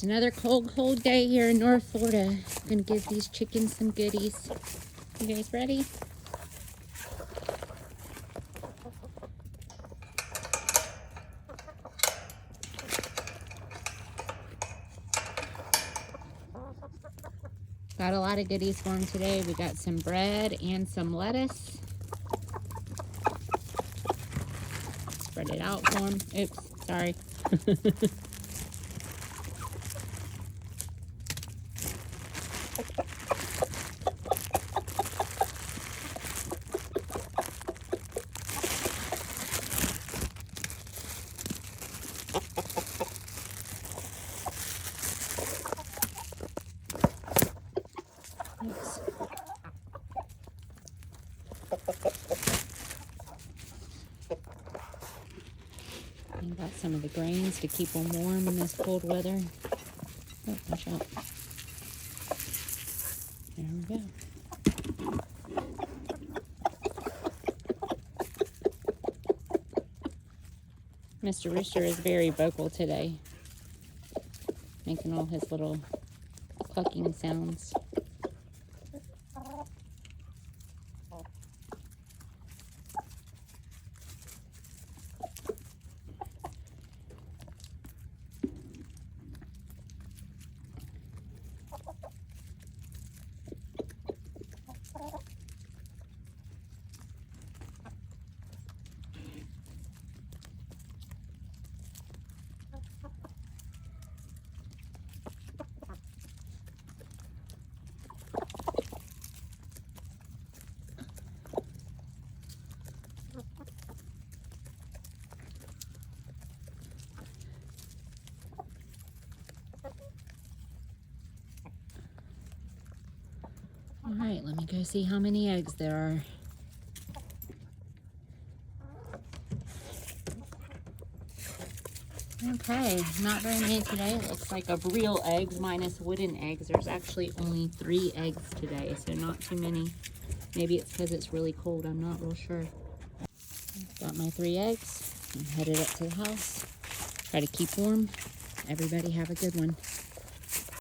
It's another cold day here in North Florida. I'm gonna give these chickens some goodies. You guys ready? Got a lot of goodies for them today. We got some bread and some lettuce. Spread it out for them. Oops, sorry. Oops. And got some of the grains to keep them warm in this cold weather. Oh, watch out. There we go. Mr. Rooster is very vocal today, making all his little clucking sounds. All right, let me go see how many eggs there are. Okay, not very many today. It looks like of real eggs minus wooden eggs. There's actually only 3 eggs today, so not too many. Maybe it's because it's really cold. I'm not real sure. Got my 3 eggs. I'm headed up to the house. Try to keep warm. Everybody have a good one.